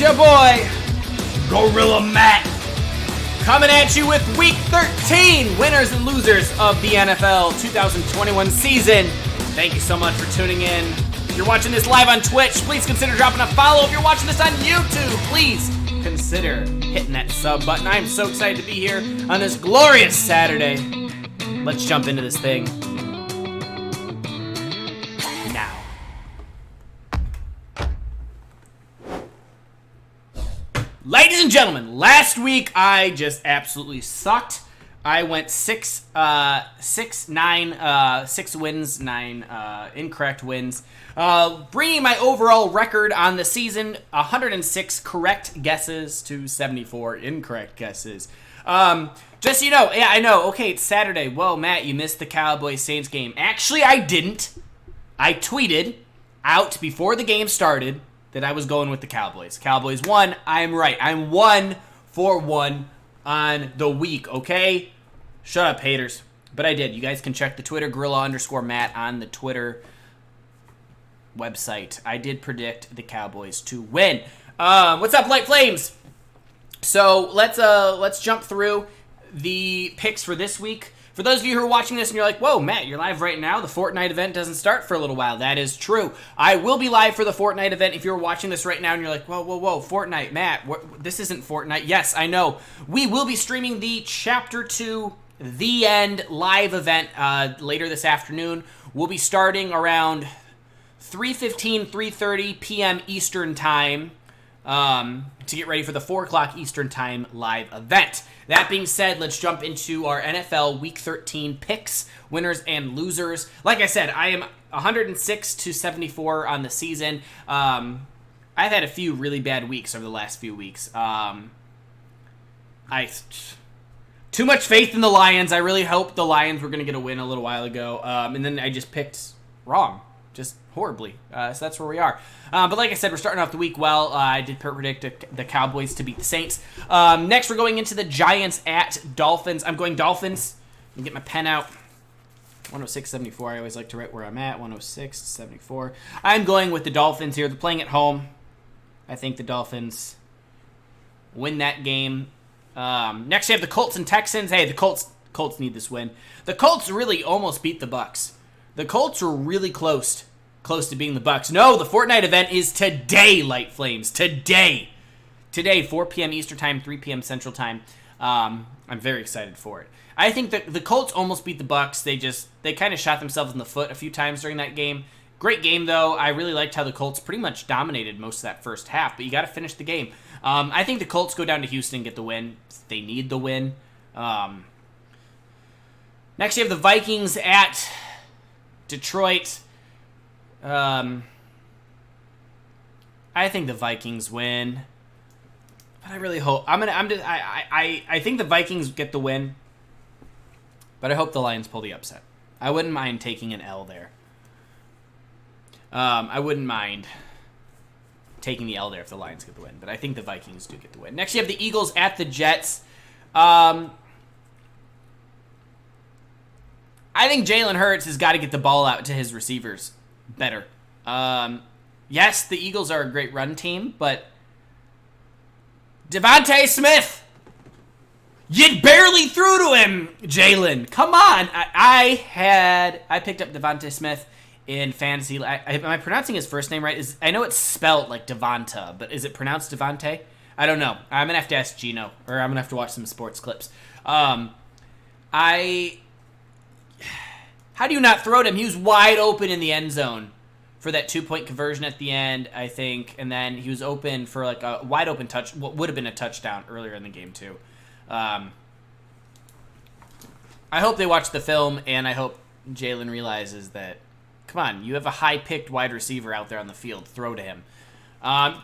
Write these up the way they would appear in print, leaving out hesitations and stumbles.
your boy, Gorilla Matt, coming at you with Week 13 winners and losers of the NFL 2021 season. Thank you so much for tuning in. If you're watching this live on Twitch, please consider dropping a follow. If you're watching this on YouTube, please consider hitting that sub button. I'm so excited to be here on this glorious Saturday. Let's jump into this thing now. Ladies and gentlemen, last week I just absolutely sucked. I went 6 wins, 9 incorrect wins, bringing my overall record on the season 106 correct guesses to 74 incorrect guesses. Just so you know, yeah, I know. Okay, it's Saturday. Whoa, Matt, you missed the Cowboys-Saints game. Actually, I didn't. I tweeted out before the game started that I was going with the Cowboys. Cowboys won. I'm right. I'm 1 for 1 on the week, okay? Shut up, haters. But I did. You guys can check the Twitter, gorilla_Matt, on the Twitter website. I did predict the Cowboys to win. What's up, Light Flames? So let's jump through the picks for this week. For those of you who are watching this and you're like, whoa, Matt, you're live right now. The Fortnite event doesn't start for a little while. That is true. I will be live for the Fortnite event. If you're watching this right now and you're like, whoa, Fortnite, Matt, this isn't Fortnite. Yes, I know. We will be streaming the Chapter 2 The End live event later this afternoon. We'll be starting around 3:30 p.m. Eastern Time to get ready for the 4 o'clock Eastern Time live event. That being said, let's jump into our NFL Week 13 picks, winners and losers. Like I said, I am 106 to 74 on the season. I've had a few really bad weeks over the last few weeks. Too much faith in the Lions. I really hoped the Lions were going to get a win a little while ago, and then I just picked wrong. Just horribly. So that's where we are. But like I said, we're starting off the week well. I did predict the Cowboys to beat the Saints. Next, we're going into the Giants at Dolphins. I'm going Dolphins. Let me get my pen out. 106.74. I always like to write where I'm at. 106.74. I'm going with the Dolphins here. They're playing at home. I think the Dolphins win that game. Next, we have the Colts and Texans. Hey, the Colts need this win. The Colts really almost beat the Bucs. The Colts were really close to being the Bucs. No, the Fortnite event is today, Light Flames. Today, 4 p.m. Eastern Time, 3 p.m. Central Time. I'm very excited for it. I think that the Colts almost beat the Bucs. They kind of shot themselves in the foot a few times during that game. Great game, though. I really liked how the Colts pretty much dominated most of that first half, but you got to finish the game. I think the Colts go down to Houston and get the win. They need the win. Next, you have the Vikings at Detroit. I think the Vikings win, but I really hope I think the Vikings get the win, but I hope the Lions pull the upset. I wouldn't mind taking an L there. I wouldn't mind taking the L there if the Lions get the win, but I think the Vikings do get the win. Next, you have the Eagles at the Jets. I think Jalen Hurts has got to get the ball out to his receivers better. Yes, the Eagles are a great run team, but Devontae Smith, you barely threw to him, Jalen. Come on. I picked up Devontae Smith in fantasy. Am I pronouncing his first name right? I know it's spelled like Devonta, but is it pronounced Devontae? I don't know. I'm going to have to ask Gino, or I'm going to have to watch some sports clips. How do you not throw to him? He was wide open in the end zone for that 2-point conversion at the end, I think. And then he was open for like a wide open touch, what would have been a touchdown earlier in the game too. I hope they watch the film, and I hope Jalen realizes that, come on, you have a high-picked wide receiver out there on the field. Throw to him.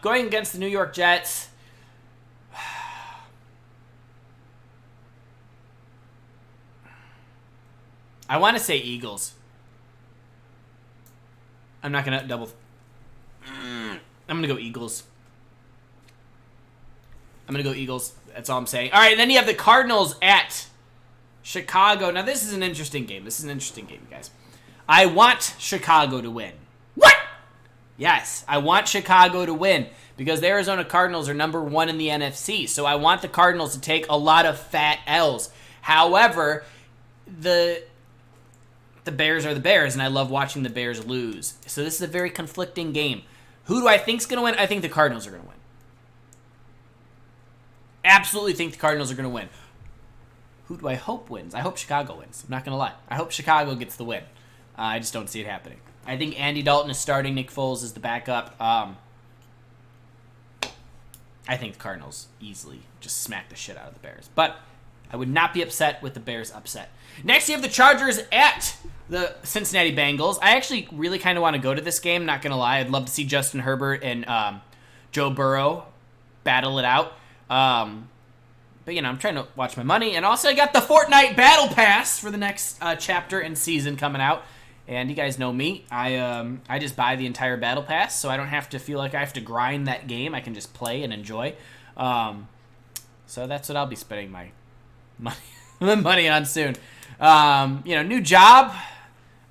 Going against the New York Jets, I want to say Eagles. I'm not going to double. I'm going to go Eagles. That's all I'm saying. All right, and then you have the Cardinals at Chicago. Now, this is an interesting game. You guys. I want Chicago to win. What? Yes, I want Chicago to win because the Arizona Cardinals are number 1 in the NFC. So I want the Cardinals to take a lot of fat L's. However, the Bears are the Bears, and I love watching the Bears lose. So this is a very conflicting game. Who do I think is going to win? I think the Cardinals are going to win. Absolutely think the Cardinals are going to win. Who do I hope wins? I hope Chicago wins. I'm not going to lie. I hope Chicago gets the win. I just don't see it happening. I think Andy Dalton is starting. Nick Foles is the backup. I think the Cardinals easily just smack the shit out of the Bears. But I would not be upset with the Bears upset. Next, you have the Chargers at the Cincinnati Bengals. I actually really kind of want to go to this game, not going to lie. I'd love to see Justin Herbert and Joe Burrow battle it out. But, you know, I'm trying to watch my money. And also, I got the Fortnite Battle Pass for the next chapter and season coming out. And you guys know me. I just buy the entire Battle Pass, so I don't have to feel like I have to grind that game. I can just play and enjoy. So that's what I'll be spending my money on soon. You know, new job.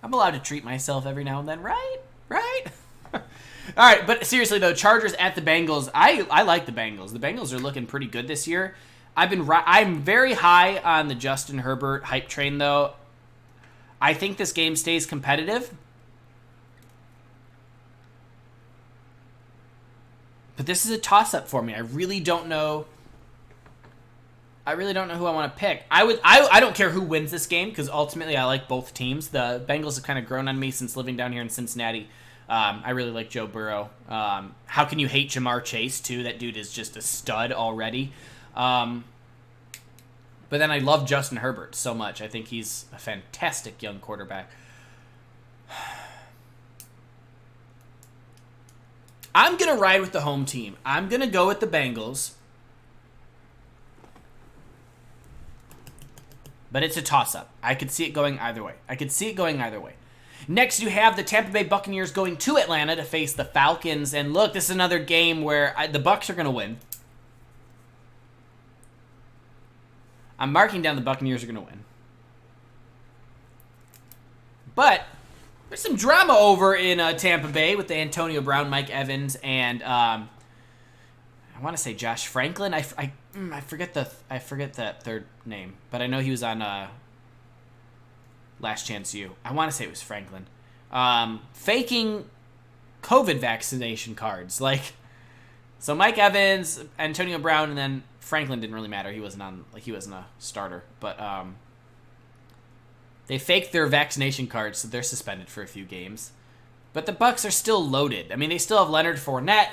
I'm allowed to treat myself every now and then, right? All right, but seriously though, Chargers at the Bengals. I like the Bengals. The Bengals are looking pretty good this year. I'm very high on the Justin Herbert hype train though. I think this game stays competitive. But this is a toss-up for me. I really don't know who I want to pick. I don't care who wins this game because ultimately I like both teams. The Bengals have kind of grown on me since living down here in Cincinnati. I really like Joe Burrow. How can you hate Jamar Chase too? That dude is just a stud already. But then I love Justin Herbert so much. I think he's a fantastic young quarterback. I'm going to ride with the home team. I'm going to go with the Bengals. But it's a toss-up. I could see it going either way. Next, you have the Tampa Bay Buccaneers going to Atlanta to face the Falcons. And look, this is another game where the Bucs are going to win. I'm marking down the Buccaneers are going to win. But there's some drama over in Tampa Bay with the Antonio Brown, Mike Evans, and I want to say Josh Franklin. I forget that third name, but I know he was on Last Chance U. I want to say it was Franklin. Faking COVID vaccination cards. So Mike Evans, Antonio Brown, and then Franklin didn't really matter. He wasn't a starter. But they faked their vaccination cards, so they're suspended for a few games. But the Bucs are still loaded. I mean, they still have Leonard Fournette,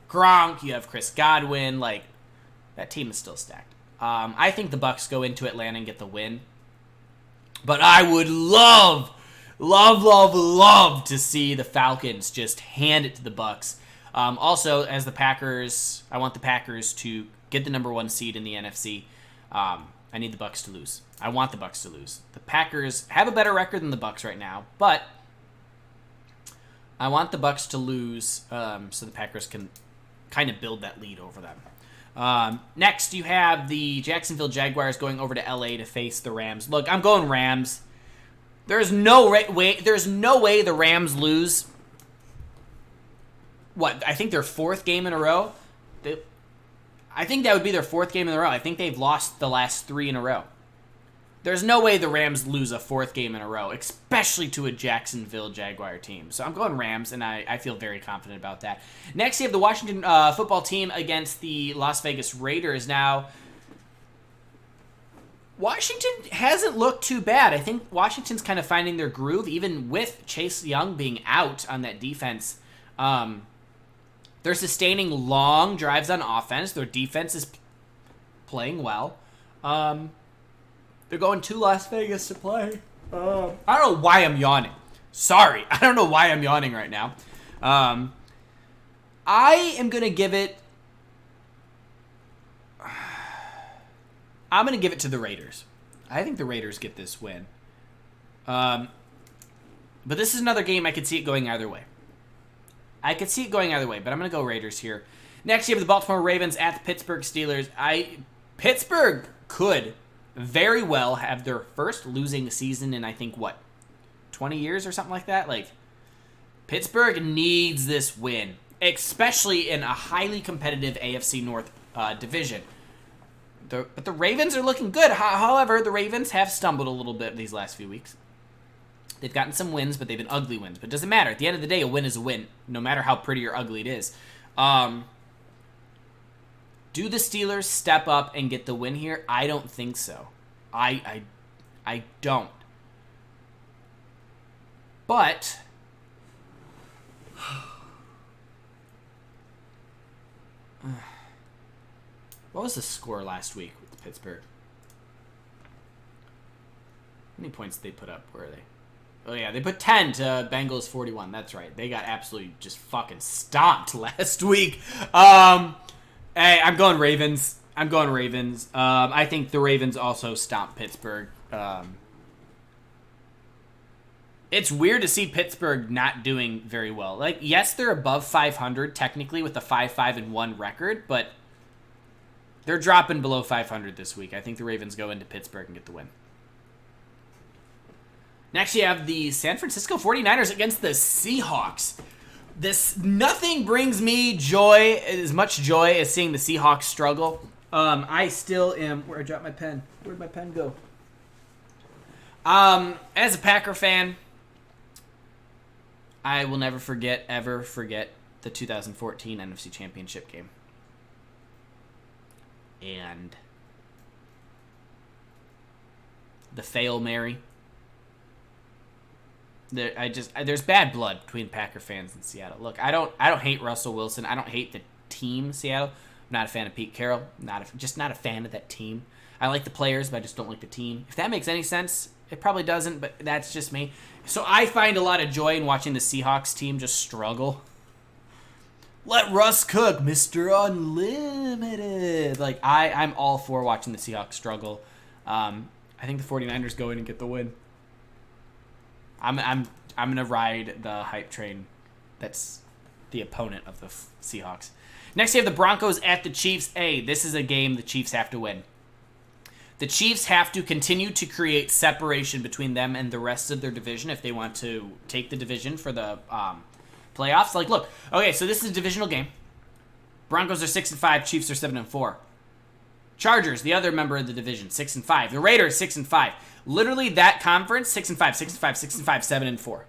Gronk, you have Chris Godwin. That team is still stacked. I think the Bucs go into Atlanta and get the win. But I would love to see the Falcons just hand it to the Bucs. Also, as the Packers, I want the Packers to get the number 1 seed in the NFC. I need the Bucs to lose. I want the Bucs to lose. The Packers have a better record than the Bucs right now, but I want the Bucs to lose so the Packers can kind of build that lead over them. Next, you have the Jacksonville Jaguars going over to LA to face the Rams. Look, I'm going Rams. There's no way the Rams lose. What? I think their 4th game in a row. I think that would be their 4th game in a row. I think they've lost the last 3 in a row. There's no way the Rams lose a 4th game in a row, especially to a Jacksonville Jaguar team. So I'm going Rams, and I feel very confident about that. Next, you have the Washington football team against the Las Vegas Raiders. Now, Washington hasn't looked too bad. I think Washington's kind of finding their groove, even with Chase Young being out on that defense. They're sustaining long drives on offense. Their defense is playing well. They're going to Las Vegas to play. I don't know why I'm yawning. Sorry. I don't know why I'm yawning right now. I am going to give it... I'm going to give it to the Raiders. I think the Raiders get this win. But this is another game I could see it going either way. But I'm going to go Raiders here. Next, you have the Baltimore Ravens at the Pittsburgh Steelers. Pittsburgh could very well have their first losing season in, I think, 20 years or something like that? Pittsburgh needs this win. especially in a highly competitive AFC North division. But the Ravens are looking good. However, the Ravens have stumbled a little bit these last few weeks. They've gotten some wins, but they've been ugly wins. But it doesn't matter. At the end of the day, a win is a win, no matter how pretty or ugly it is. Do the Steelers step up and get the win here? I don't think so. I don't. But what was the score last week with Pittsburgh? How many points did they put up? Where are they? Oh, yeah, they put 10 to Bengals 41. That's right. They got absolutely just fucking stomped last week. Hey, I'm going Ravens. I think the Ravens also stomped Pittsburgh. It's weird to see Pittsburgh not doing very well. Like, yes, they're above 500 technically with a 5-5-1 record, but they're dropping below 500 this week. I think the Ravens go into Pittsburgh and get the win. Next, you have the San Francisco 49ers against the Seahawks. Nothing brings me as much joy as seeing the Seahawks struggle. I still am... Where I dropped my pen? Where'd my pen go? As a Packer fan, I will never ever forget the 2014 NFC Championship game. And the Fail Mary. There's bad blood between Packer fans and Seattle. Look, I don't hate Russell Wilson. I don't hate the team Seattle. I'm not a fan of Pete Carroll. Just not a fan of that team. I like the players, but I just don't like the team. If that makes any sense, it probably doesn't, but that's just me. So I find a lot of joy in watching the Seahawks team just struggle. Let Russ cook, Mr. Unlimited. Like, I'm all for watching the Seahawks struggle. I think the 49ers go in and get the win. I'm gonna ride the hype train. That's the opponent of the Seahawks. Next, you have the Broncos at the Chiefs. Hey, this is a game the Chiefs have to win. The Chiefs have to continue to create separation between them and the rest of their division if they want to take the division for the playoffs. Like, look, okay, so this is a divisional game. Broncos are 6-5. Chiefs are 7-4. Chargers, the other member of the division, 6-5. The Raiders, 6-5. Literally, that conference, 6-5, 6-5, 6-5, 7-4.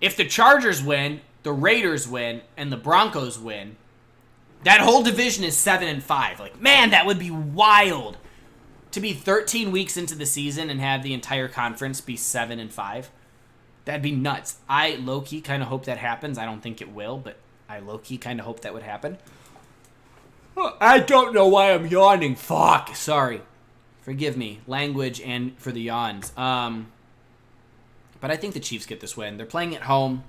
If the Chargers win, the Raiders win, and the Broncos win, that whole division is 7-5. Like, man, that would be wild to be 13 weeks into the season and have the entire conference be 7-5. That'd be nuts. I low-key kind of hope that happens. I don't think it will, but I low-key kind of hope that would happen. I don't know why I'm yawning. Fuck. Sorry. Forgive me. Language and for the yawns. But I think the Chiefs get this win. They're playing at home.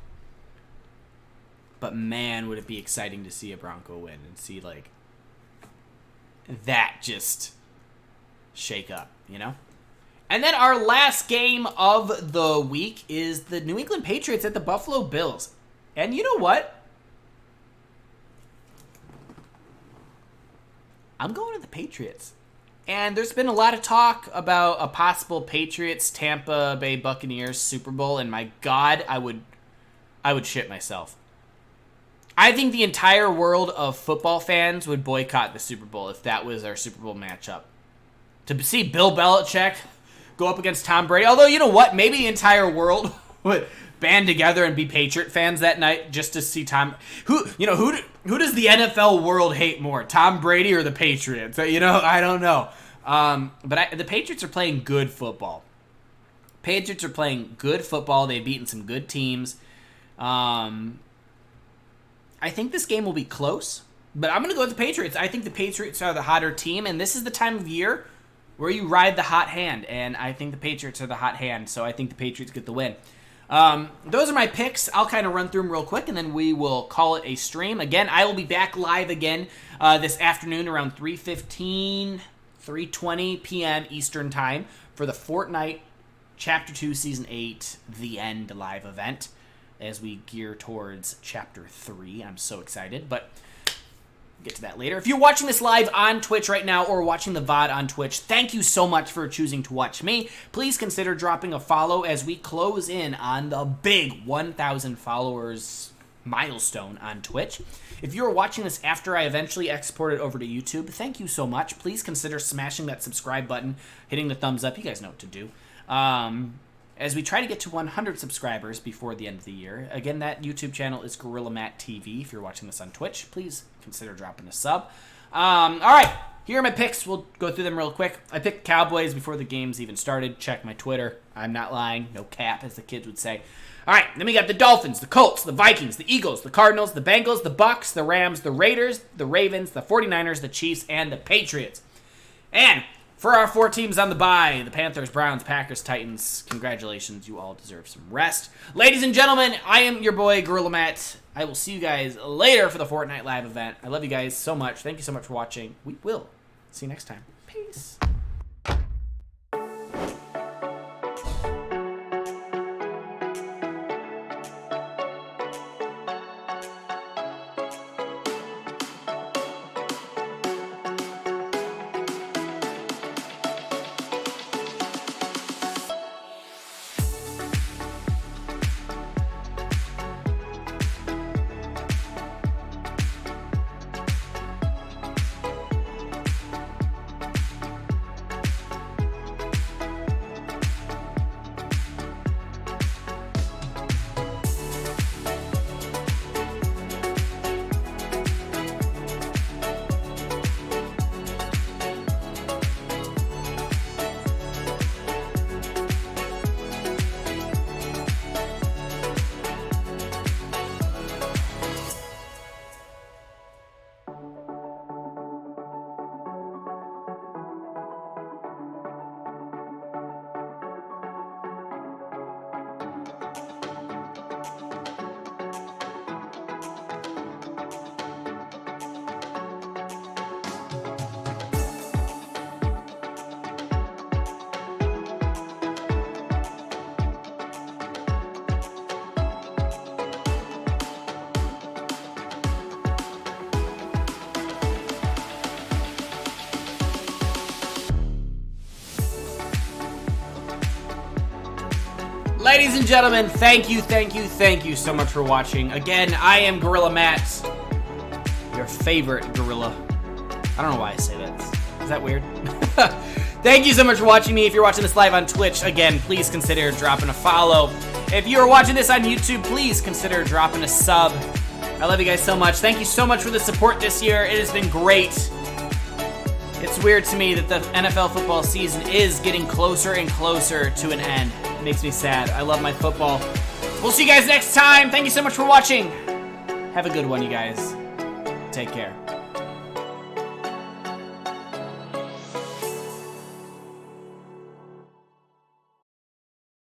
But man, would it be exciting to see a Bronco win and see, like, that just shake up, you know? And then our last game of the week is the New England Patriots at the Buffalo Bills. And you know what? I'm going to the Patriots. And there's been a lot of talk about a possible Patriots-Tampa Bay Buccaneers Super Bowl, and my God, I would shit myself. I think the entire world of football fans would boycott the Super Bowl if that was our Super Bowl matchup. To see Bill Belichick go up against Tom Brady, although, you know what, maybe the entire world would band together and be Patriot fans that night just to see Tom. Who does the NFL world hate more, Tom Brady or the Patriots? You know, I don't know. But the Patriots are playing good football. Patriots are playing good football. They've beaten some good teams. I think this game will be close, but I'm going to go with the Patriots. I think the Patriots are the hotter team, and this is the time of year where you ride the hot hand, and I think the Patriots are the hot hand, so I think the Patriots get the win. Those are my picks. I'll kind of run through them real quick, and then we will call it a stream. Again, I will be back live again this afternoon around 3:20 p.m. Eastern Time for the Fortnite Chapter 2 Season 8 The End live event as we gear towards Chapter 3. I'm so excited. But get to that later. If you're watching this live on Twitch right now or watching the VOD on Twitch, thank you so much for choosing to watch me. Please consider dropping a follow as we close in on the big 1,000 followers milestone on Twitch. If you're watching this after I eventually export it over to YouTube, thank you so much. Please consider smashing that subscribe button, hitting the thumbs up. You guys know what to do. As we try to get to 100 subscribers before the end of the year. Again, that YouTube channel is Gorilla Matt TV. If you're watching this on Twitch, please consider dropping a sub. All right, here are my picks. We'll go through them real quick. I picked Cowboys before the games even started. Check my Twitter. I'm not lying. No cap, as the kids would say. All right, then we got the Dolphins, the Colts, the Vikings, the Eagles, the Cardinals, the Bengals, the Bucks, the Rams, the Raiders, the Ravens, the 49ers, the Chiefs, and the Patriots. And for our 4 teams on the bye, the Panthers, Browns, Packers, Titans, congratulations, you all deserve some rest. Ladies and gentlemen, I am your boy, Gorilla Matt. I will see you guys later for the Fortnite Live event. I love you guys so much. Thank you so much for watching. We will see you next time. Peace. Ladies and gentlemen, thank you so much for watching. Again, I am Gorilla Matt, your favorite gorilla. I don't know why I say that. Is that weird? Thank you so much for watching me. If you're watching this live on Twitch, again, please consider dropping a follow. If you're watching this on YouTube, please consider dropping a sub. I love you guys so much. Thank you so much for the support this year. It has been great. It's weird to me that the NFL football season is getting closer and closer to an end. It makes me sad. I love my football. We'll see you guys next time. Thank you so much for watching. Have a good one, you guys. Take care.